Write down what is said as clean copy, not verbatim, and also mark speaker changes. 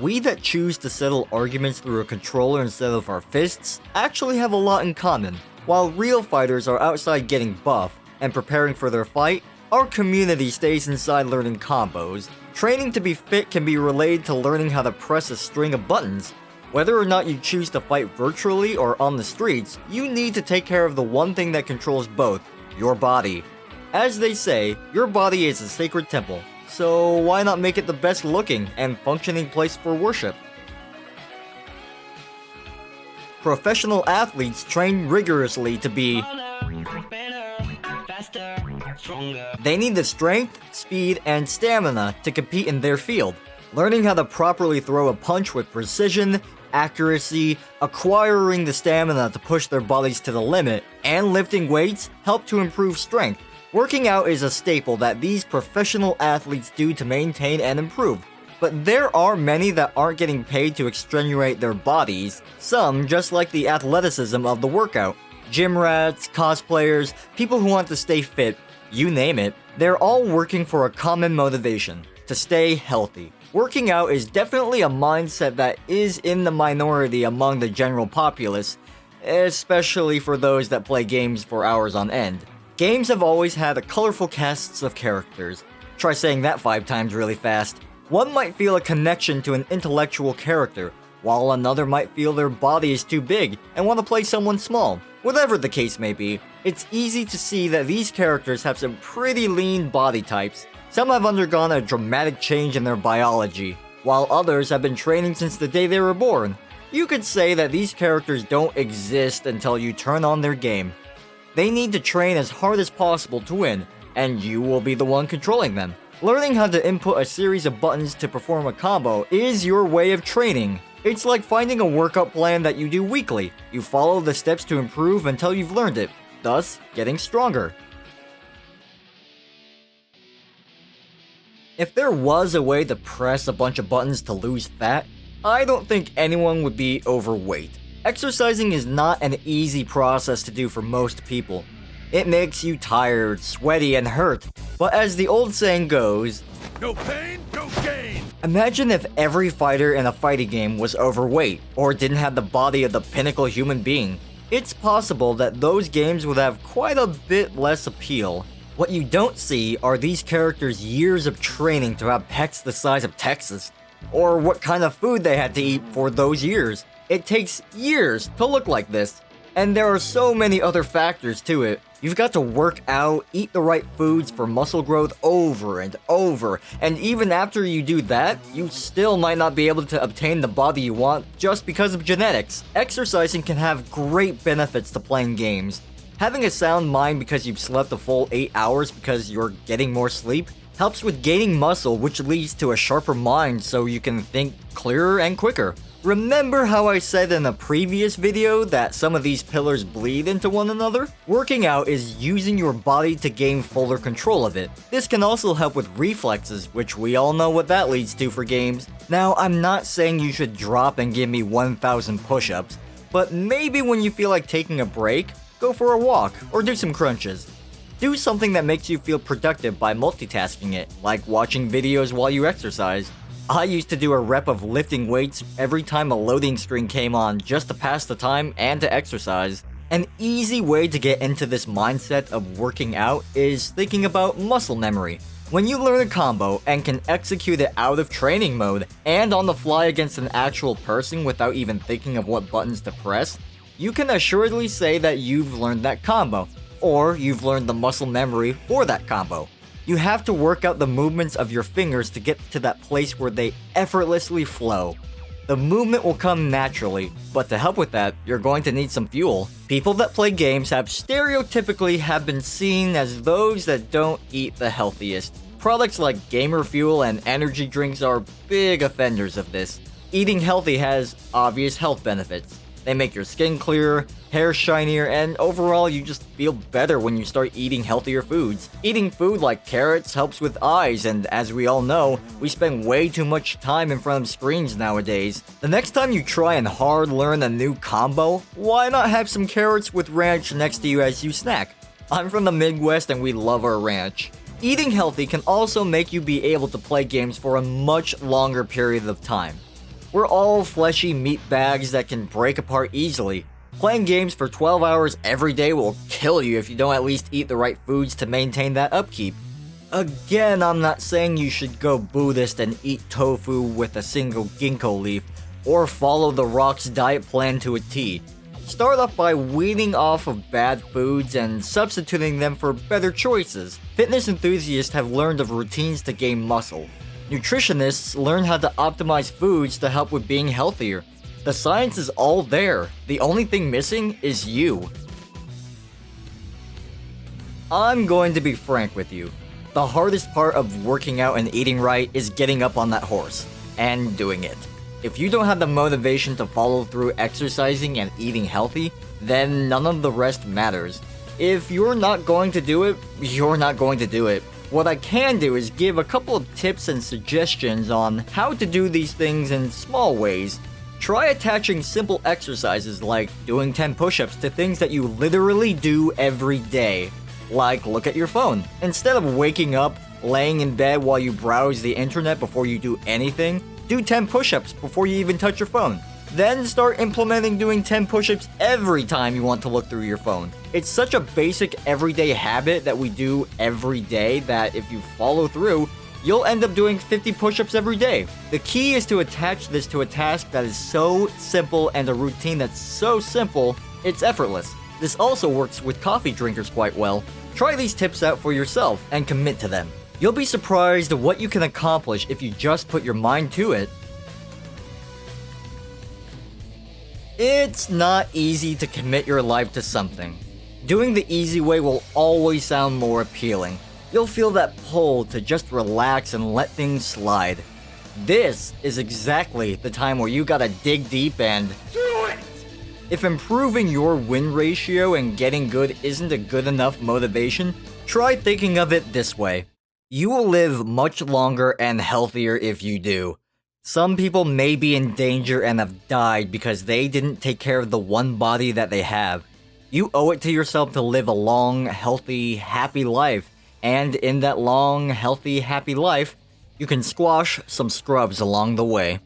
Speaker 1: we that choose to settle arguments through a controller instead of our fists actually have a lot in common. While real fighters are outside getting buff and preparing for their fight, our community stays inside learning combos. Training to be fit can be related to learning how to press a string of buttons. Whether or not you choose to fight virtually or on the streets, you need to take care of the one thing that controls both, your body. As they say, your body is a sacred temple, so why not make it the best looking and functioning place for worship? Professional athletes train rigorously to be They need the strength, speed, and stamina to compete in their field. Learning how to properly throw a punch with precision, accuracy, acquiring the stamina to push their bodies to the limit, and lifting weights help to improve strength. Working out is a staple that these professional athletes do to maintain and improve. But there are many that aren't getting paid to extenuate their bodies. Some just like the athleticism of the workout. Gym rats, cosplayers, people who want to stay fit, you name it, they're all working for a common motivation, to stay healthy. Working out is definitely a mindset that is in the minority among the general populace, especially for those that play games for hours on end. Games have always had a colorful casts of characters. Try saying that 5 times really fast. One might feel a connection to an intellectual character, while another might feel their body is too big and want to play someone small. Whatever the case may be, it's easy to see that these characters have some pretty lean body types. Some have undergone a dramatic change in their biology, while others have been training since the day they were born. You could say that these characters don't exist until you turn on their game. They need to train as hard as possible to win, and you will be the one controlling them. Learning how to input a series of buttons to perform a combo is your way of training. It's like finding a workout plan that you do weekly. You follow the steps to improve until you've learned it, thus getting stronger. If there was a way to press a bunch of buttons to lose fat, I don't think anyone would be overweight. Exercising is not an easy process to do for most people. It makes you tired, sweaty, and hurt. But as the old saying goes,
Speaker 2: no pain, no gain!
Speaker 1: Imagine if every fighter in a fighting game was overweight, or didn't have the body of the pinnacle human being. It's possible that those games would have quite a bit less appeal. What you don't see are these characters' years of training to have pecs the size of Texas, or what kind of food they had to eat for those years. It takes years to look like this, and there are so many other factors to it. You've got to work out, eat the right foods for muscle growth over and over, and even after you do that, you still might not be able to obtain the body you want just because of genetics. Exercising can have great benefits to playing games. Having a sound mind because you've slept a full 8 hours because you're getting more sleep helps with gaining muscle, which leads to a sharper mind so you can think clearer and quicker. Remember how I said in a previous video that some of these pillars bleed into one another? Working out is using your body to gain fuller control of it. This can also help with reflexes, which we all know what that leads to for games. Now, I'm not saying you should drop and give me 1,000 push-ups, but maybe when you feel like taking a break, go for a walk or do some crunches. Do something that makes you feel productive by multitasking it, like watching videos while you exercise. I used to do a rep of lifting weights every time a loading screen came on just to pass the time and to exercise. An easy way to get into this mindset of working out is thinking about muscle memory. When you learn a combo and can execute it out of training mode and on the fly against an actual person without even thinking of what buttons to press, you can assuredly say that you've learned that combo, or you've learned the muscle memory for that combo. You have to work out the movements of your fingers to get to that place where they effortlessly flow. The movement will come naturally, but to help with that, you're going to need some fuel. People that play games have stereotypically been seen as those that don't eat the healthiest. Products like gamer fuel and energy drinks are big offenders of this. Eating healthy has obvious health benefits. They make your skin clearer, hair shinier, and overall you just feel better when you start eating healthier foods. Eating food like carrots helps with eyes, and as we all know, we spend way too much time in front of screens nowadays. The next time you try and hard learn a new combo, why not have some carrots with ranch next to you as you snack? I'm from the Midwest and we love our ranch. Eating healthy can also make you be able to play games for a much longer period of time. We're all fleshy meat bags that can break apart easily. Playing games for 12 hours every day will kill you if you don't at least eat the right foods to maintain that upkeep. Again, I'm not saying you should go Buddhist and eat tofu with a single ginkgo leaf, or follow The Rock's diet plan to a T. Start off by weaning off of bad foods and substituting them for better choices. Fitness enthusiasts have learned of routines to gain muscle. Nutritionists learn how to optimize foods to help with being healthier. The science is all there. The only thing missing is you. I'm going to be frank with you. The hardest part of working out and eating right is getting up on that horse and doing it. If you don't have the motivation to follow through exercising and eating healthy, then none of the rest matters. If you're not going to do it, you're not going to do it. What I can do is give a couple of tips and suggestions on how to do these things in small ways. Try attaching simple exercises like doing 10 push-ups to things that you literally do every day. Like look at your phone. Instead of waking up, laying in bed while you browse the internet before you do anything, do 10 push-ups before you even touch your phone. Then start implementing doing 10 push-ups every time you want to look through your phone. It's such a basic everyday habit that we do every day that if you follow through, you'll end up doing 50 push-ups every day. The key is to attach this to a task that is so simple and a routine that's so simple, it's effortless. This also works with coffee drinkers quite well. Try these tips out for yourself and commit to them. You'll be surprised at what you can accomplish if you just put your mind to it. It's not easy to commit your life to something. Doing the easy way will always sound more appealing. You'll feel that pull to just relax and let things slide. This is exactly the time where you gotta dig deep and
Speaker 2: Do it!
Speaker 1: if improving your win ratio and getting good isn't a good enough motivation, try thinking of it this way. You will live much longer and healthier if you do. Some people may be in danger and have died because they didn't take care of the one body that they have. You owe it to yourself to live a long, healthy, happy life, and in that long, healthy, happy life, you can squash some scrubs along the way.